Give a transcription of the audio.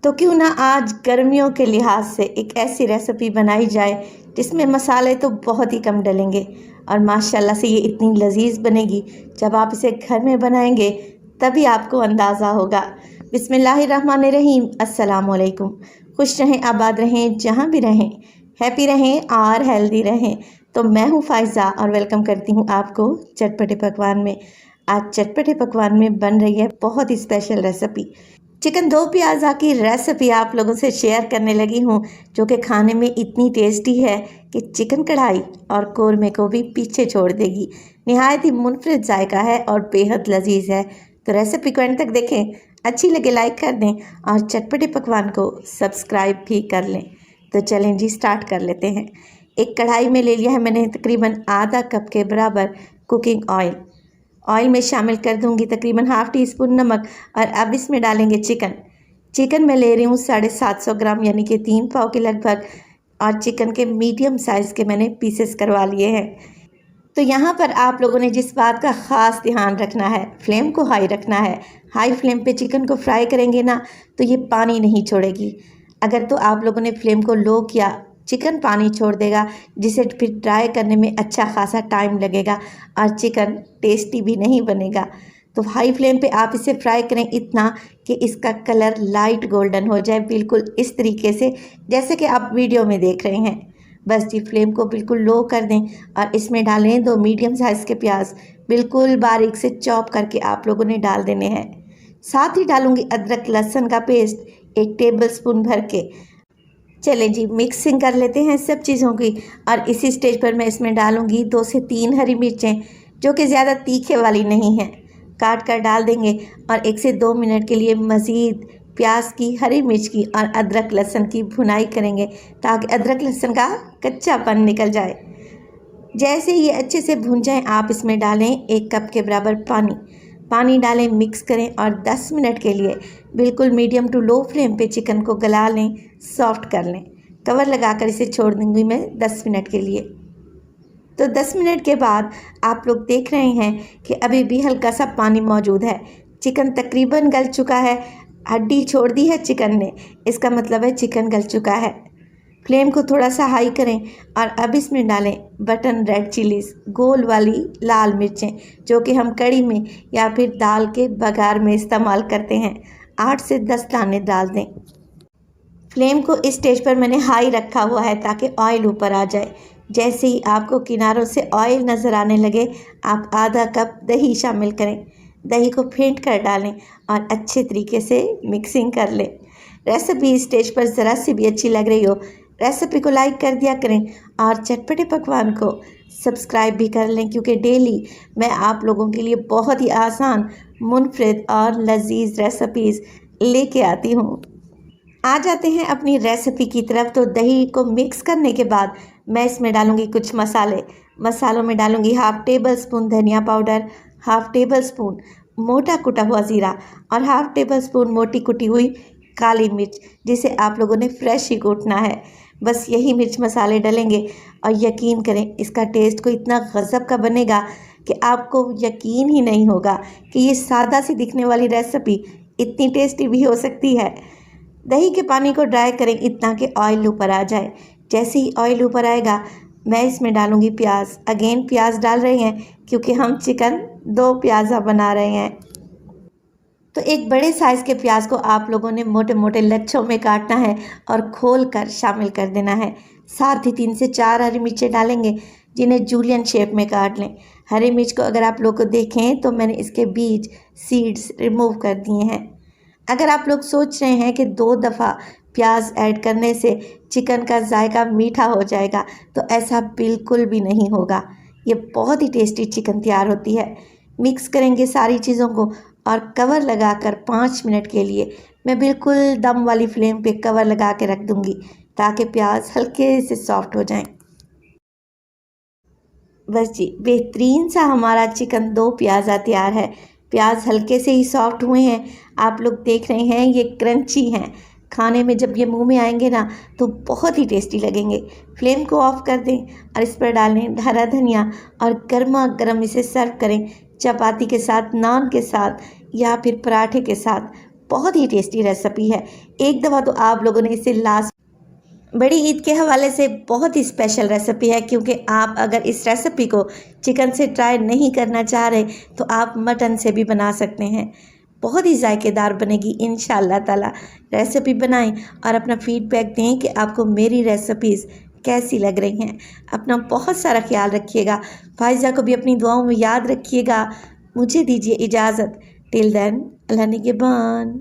तो क्यों ना आज गर्मियों के लिहाज से एक ऐसी रेसिपी बनाई जाए जिसमें मसाले तो बहुत ही कम डलेंगे और माशाल्लाह से ये इतनी लजीज बनेगी। जब आप इसे घर में बनाएंगे तभी आपको अंदाज़ा होगा। बिस्मिल्लाहिर्रहमानिर्रहीम, अस्सलाम वालेकुम। खुश रहें, आबाद रहें, जहाँ भी रहें, हैप्पी रहें और हेल्दी रहें। तो मैं हूँ फ़ायज़ा और वेलकम करती हूँ आपको चटपटे पकवान में। आज चटपटे पकवान में बन रही है बहुत ही स्पेशल रेसिपी। चिकन दो प्याज़ा की रेसिपी आप लोगों से शेयर करने लगी हूँ, जो कि खाने में इतनी टेस्टी है कि चिकन कढ़ाई और कोरमे को भी पीछे छोड़ देगी। निहायत ही मुनफरिद जायका है और बेहद लजीज है। तो रेसिपी को एंड तक देखें, अच्छी लगे लाइक कर दें और चटपटे पकवान को सब्सक्राइब भी कर लें। तो चलें जी, स्टार्ट कर लेते हैं। एक कढ़ाई में ले लिया है मैंने तकरीबन आधा कप के बराबर कुकिंग ऑयल। ऑयल में शामिल कर दूंगी तकरीबन हाफ़ टी स्पून नमक और अब इसमें डालेंगे चिकन मैं ले रही हूँ 750 ग्राम, यानी कि 3 पाव के लगभग। और चिकन के मीडियम साइज़ के मैंने पीसेस करवा लिए हैं। तो यहाँ पर आप लोगों ने जिस बात का ख़ास ध्यान रखना है, फ्लेम को हाई रखना है। हाई फ्लेम पे चिकन को फ्राई करेंगे ना तो ये पानी नहीं छोड़ेगी। अगर तो आप लोगों ने फ्लेम को लो किया, चिकन पानी छोड़ देगा, जिसे फिर ड्राई करने में अच्छा खासा टाइम लगेगा और चिकन टेस्टी भी नहीं बनेगा। तो हाई फ्लेम पे आप इसे फ्राई करें इतना कि इसका कलर लाइट गोल्डन हो जाए, बिल्कुल इस तरीके से जैसे कि आप वीडियो में देख रहे हैं। बस जी, फ्लेम को बिल्कुल लो कर दें और इसमें डालें 2 मीडियम साइज़ के प्याज, बिल्कुल बारीक से चॉप करके आप लोगों ने डाल देने हैं। साथ ही डालूंगी अदरक लहसुन का पेस्ट 1 टेबल स्पून भर के। चलें जी, मिक्सिंग कर लेते हैं सब चीज़ों की। और इसी स्टेज पर मैं इसमें डालूंगी 2 से 3 हरी मिर्चें, जो कि ज़्यादा तीखे वाली नहीं हैं, काट कर डाल देंगे। और 1 से 2 मिनट के लिए मज़ीद प्याज की, हरी मिर्च की और अदरक लहसुन की भुनाई करेंगे, ताकि अदरक लहसुन का कच्चापन निकल जाए। जैसे ये अच्छे से भुन जाए, आप इसमें डालें 1 कप के बराबर पानी डालें, मिक्स करें और 10 मिनट के लिए बिल्कुल मीडियम टू लो फ्लेम पे चिकन को गला लें, सॉफ्ट कर लें। कवर लगाकर इसे छोड़ दूंगी मैं 10 मिनट के लिए। तो 10 मिनट के बाद आप लोग देख रहे हैं कि अभी भी हल्का सा पानी मौजूद है। चिकन तकरीबन गल चुका है, हड्डी छोड़ दी है चिकन ने, इसका मतलब है चिकन गल चुका है। फ्लेम को थोड़ा सा हाई करें और अब इसमें डालें बटन रेड चिलीज़, गोल वाली लाल मिर्चें, जो कि हम कड़ी में या फिर दाल के बघार में इस्तेमाल करते हैं। 8 से 10 दाने डाल दें। फ्लेम को इस स्टेज पर मैंने हाई रखा हुआ है ताकि ऑयल ऊपर आ जाए। जैसे ही आपको किनारों से ऑयल नज़र आने लगे, आप आधा कप दही शामिल करें। दही को फेंट कर डालें और अच्छे तरीके से मिक्सिंग कर लें। रेसिपी इस स्टेज पर ज़रा सी भी अच्छी लग रही हो, रेसिपी को लाइक कर दिया करें और चटपटे पकवान को सब्सक्राइब भी कर लें, क्योंकि डेली मैं आप लोगों के लिए बहुत ही आसान, मुनफरिद और लजीज रेसिपीज़ लेके आती हूँ। आ जाते हैं अपनी रेसिपी की तरफ। तो दही को मिक्स करने के बाद मैं इसमें डालूंगी कुछ मसाले। मसालों में डालूंगी हाफ़ टेबल स्पून धनिया पाउडर, हाफ़ टेबल स्पून मोटा कुटा हुआ ज़ीरा और हाफ़ टेबल स्पून मोटी कुटी हुई काली मिर्च, जिसे आप लोगों ने फ्रेश ही कूटना है। बस यही मिर्च मसाले डलेंगे और यकीन करें, इसका टेस्ट को इतना गज़ब का बनेगा कि आपको यकीन ही नहीं होगा कि ये सादा सी दिखने वाली रेसिपी इतनी टेस्टी भी हो सकती है। दही के पानी को ड्राई करें इतना कि ऑयल ऊपर आ जाए। जैसे ही ऑयल ऊपर आएगा, मैं इसमें डालूंगी प्याज। अगेन प्याज डाल रहे हैं क्योंकि हम चिकन 2 प्याज़ा बना रहे हैं। तो एक बड़े साइज़ के प्याज को आप लोगों ने मोटे मोटे लच्छों में काटना है और खोल कर शामिल कर देना है। साथ ही 3 से 4 हरी मिर्चें डालेंगे, जिन्हें जूलियन शेप में काट लें। हरी मिर्च को अगर आप लोग को देखें तो मैंने इसके बीज, सीड्स रिमूव कर दिए हैं। अगर आप लोग सोच रहे हैं कि 2 दफ़ा प्याज ऐड करने से चिकन का जायका मीठा हो जाएगा, तो ऐसा बिल्कुल भी नहीं होगा। ये बहुत ही टेस्टी चिकन तैयार होती है। मिक्स करेंगे सारी चीज़ों को और कवर लगाकर 5 मिनट के लिए मैं बिल्कुल दम वाली फ्लेम पे कवर लगा के रख दूँगी, ताकि प्याज हल्के से सॉफ्ट हो जाएं। बस जी, बेहतरीन सा हमारा चिकन 2 प्याज़ा तैयार है। प्याज हल्के से ही सॉफ्ट हुए हैं, आप लोग देख रहे हैं, ये क्रंची हैं। खाने में जब ये मुंह में आएंगे ना तो बहुत ही टेस्टी लगेंगे। फ्लेम को ऑफ कर दें और इस पर डालें हरा धनिया और गर्मा गर्म इसे सर्व करें चपाती के साथ, नान के साथ या फिर पराठे के साथ। बहुत ही टेस्टी रेसिपी है। एक दफ़ा तो आप लोगों ने इसे लास्ट बड़ी ईद के हवाले से बहुत ही स्पेशल रेसिपी है, क्योंकि आप अगर इस रेसिपी को चिकन से ट्राई नहीं करना चाह रहे तो आप मटन से भी बना सकते हैं। बहुत ही जायकेदार बनेगी इंशाअल्लाह ताला। रेसिपी बनाएं और अपना फीडबैक दें कि आपको मेरी रेसिपीज़ कैसी लग रही हैं। अपना बहुत सारा ख्याल रखिएगा। फाइज़ा को भी अपनी दुआओं में याद रखिएगा। मुझे दीजिए इजाज़त। टिल देन, अल्लाह निगहबान।